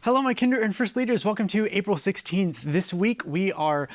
Hello, my kinder and first leaders. Welcome to April 16th. This week we are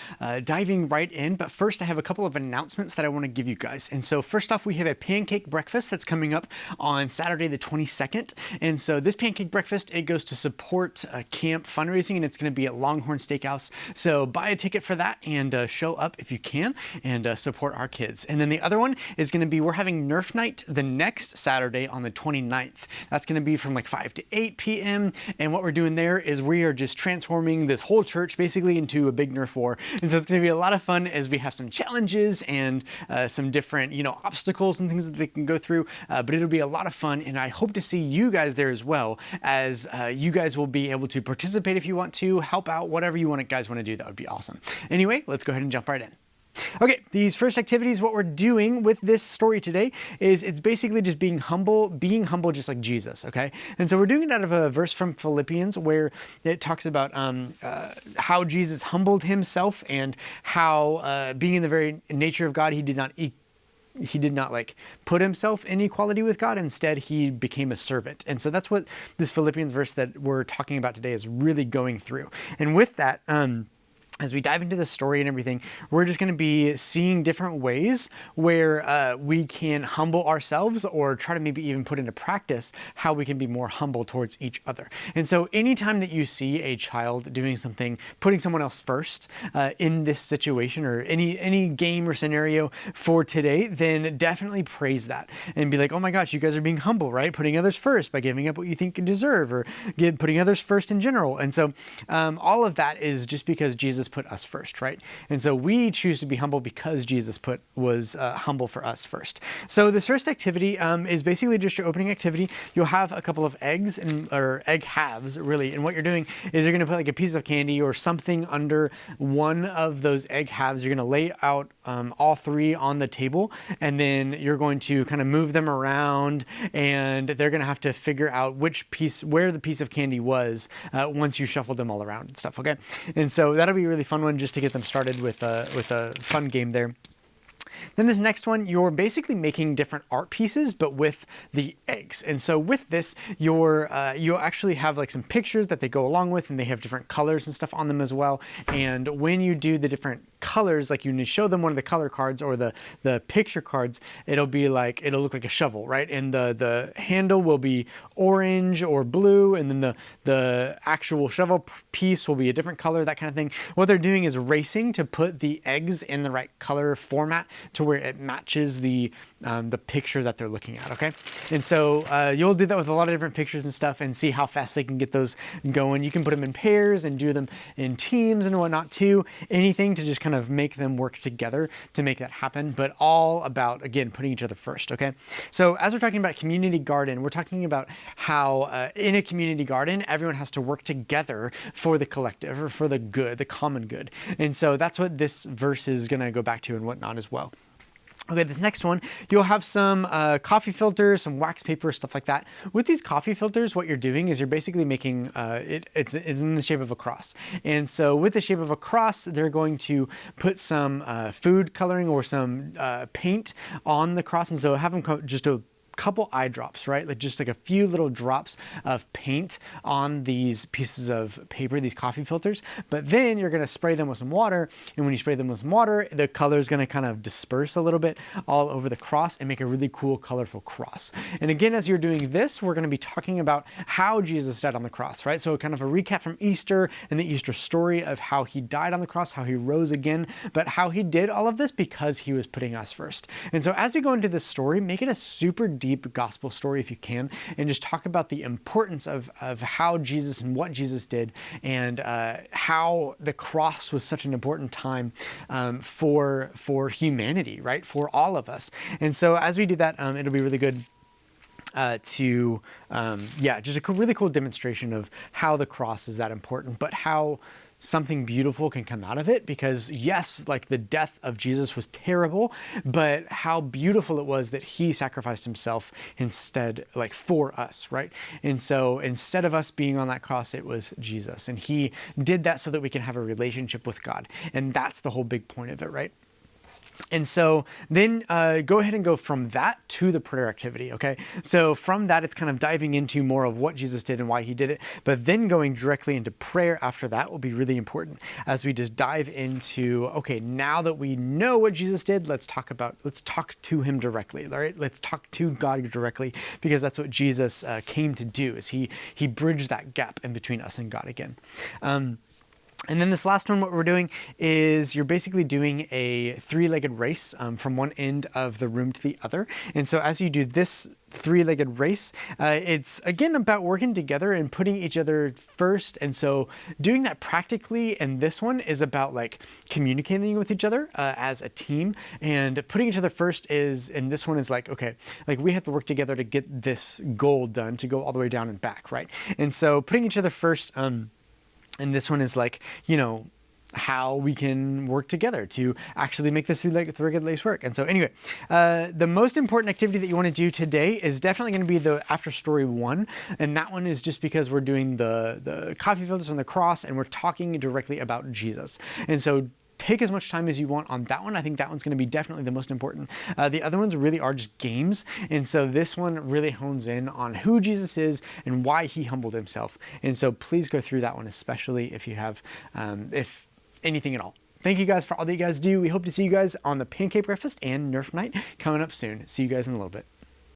diving right in, but first I have a couple of announcements that I want to give you guys. And so first off, we have a pancake breakfast that's coming up on Saturday the 22nd. And so this pancake breakfast, it goes to support camp fundraising, and it's going to be at Longhorn Steakhouse. So buy a ticket for that and show up if you can and support our kids. And then the other one is going to be, we're having Nerf Night the next Saturday on the 29th. That's going to be from like 5 to 8 p.m. And what we're doing there is we are just transforming this whole church basically into a big Nerf war. And so it's going to be a lot of fun as we have some challenges and some different, obstacles and things that they can go through. But it'll be a lot of fun. And I hope to see you guys there as well, as you guys will be able to participate if you want to, help out, whatever you guys want to do. That would be awesome. Anyway, let's go ahead and jump right in. Okay, these first activities, what we're doing with this story today is it's basically just being humble just like Jesus, okay? And so we're doing it out of a verse from Philippians where it talks about how Jesus humbled himself and how being in the very nature of God, he did not like put himself in equality with God. Instead, he became a servant. And so that's what this Philippians verse that we're talking about today is really going through. And with that, as we dive into the story and everything, we're just going to be seeing different ways where we can humble ourselves or try to maybe even put into practice how we can be more humble towards each other. And so anytime that you see a child doing something, putting someone else first in this situation or any game or scenario for today, then definitely praise that and be like, oh my gosh, you guys are being humble, right? Putting others first by giving up what you think you deserve or putting others first in general. And so all of that is just because Jesus put us first, right? And so we choose to be humble because Jesus was humble for us first. So this first activity is basically just your opening activity. You'll have a couple of eggs or egg halves, really. And what you're doing is you're going to put like a piece of candy or something under one of those egg halves. You're going to lay out all three on the table, and then you're going to kind of move them around, and they're going to have to figure out where the piece of candy was once you shuffled them all around and stuff. Okay, and so that'll be a really fun one just to get them started with a fun game there. Then this next one, you're basically making different art pieces, but with the eggs. And so with this, you'll actually have like some pictures that they go along with, and they have different colors and stuff on them as well. And when you do the different colors, like you show them one of the color cards or the picture cards, it'll look like a shovel, right? And the handle will be orange or blue, and then the actual shovel piece will be a different color, that kind of thing. What they're doing is racing to put the eggs in the right color format to where it matches the picture that they're looking at, okay? And so you'll do that with a lot of different pictures and stuff and see how fast they can get those going. You can put them in pairs and do them in teams and whatnot too. Anything to just kind of make them work together to make that happen, but all about, again, putting each other first, okay? So as we're talking about community garden, we're talking about how in a community garden, everyone has to work together for the collective or for the good, the common good. And so that's what this verse is going to go back to and whatnot as well. Okay, this next one, you'll have some coffee filters, some wax paper, stuff like that. With these coffee filters, what you're doing is you're basically making, it's in the shape of a cross. And so with the shape of a cross, they're going to put some food coloring or some paint on the cross. And so have them just a couple eye drops, right? Just like a few little drops of paint on these pieces of paper, these coffee filters. But then you're going to spray them with some water. And when you spray them with some water, the color is going to kind of disperse a little bit all over the cross and make a really cool, colorful cross. And again, as you're doing this, we're going to be talking about how Jesus died on the cross, right? So kind of a recap from Easter and the Easter story of how he died on the cross, how he rose again, but how he did all of this because he was putting us first. And so as we go into this story, make it a super deep gospel story if you can, and just talk about the importance of how Jesus and what Jesus did, and how the cross was such an important time for humanity, right? For all of us. And so as we do that, it'll be really good just a really cool demonstration of how the cross is that important, but how something beautiful can come out of it. Because yes, like the death of Jesus was terrible, but how beautiful it was that he sacrificed himself instead, like for us, right? And so instead of us being on that cross, it was Jesus, and he did that so that we can have a relationship with God. And that's the whole big point of it, right? And so then go ahead and go from that to the prayer activity, okay? So from that, it's kind of diving into more of what Jesus did and why he did it. But then going directly into prayer after that will be really important as we just dive into, okay, now that we know what Jesus did, let's talk to him directly, all right? Let's talk to God directly, because that's what Jesus came to do, is he bridged that gap in between us and God again. And then this last one, what we're doing is you're basically doing a three-legged race from one end of the room to the other. And so as you do this three-legged race, it's again about working together and putting each other first. And so doing that practically in this one is about like communicating with each other as a team, and putting each other first is, in this one is like, okay, like we have to work together to get this goal done, to go all the way down and back, right? And so putting each other first, and this one is like, you know, how we can work together to actually make this three-legged race work. And so anyway, the most important activity that you want to do today is definitely going to be the after story 1. And that one is just because we're doing the coffee filters on the cross, and we're talking directly about Jesus. And so take as much time as you want on that one. I think that one's going to be definitely the most important. The other ones really are just games. And so this one really hones in on who Jesus is and why he humbled himself. And so please go through that one, especially if you have, if anything at all. Thank you guys for all that you guys do. We hope to see you guys on the Pancake Breakfast and Nerf Night coming up soon. See you guys in a little bit.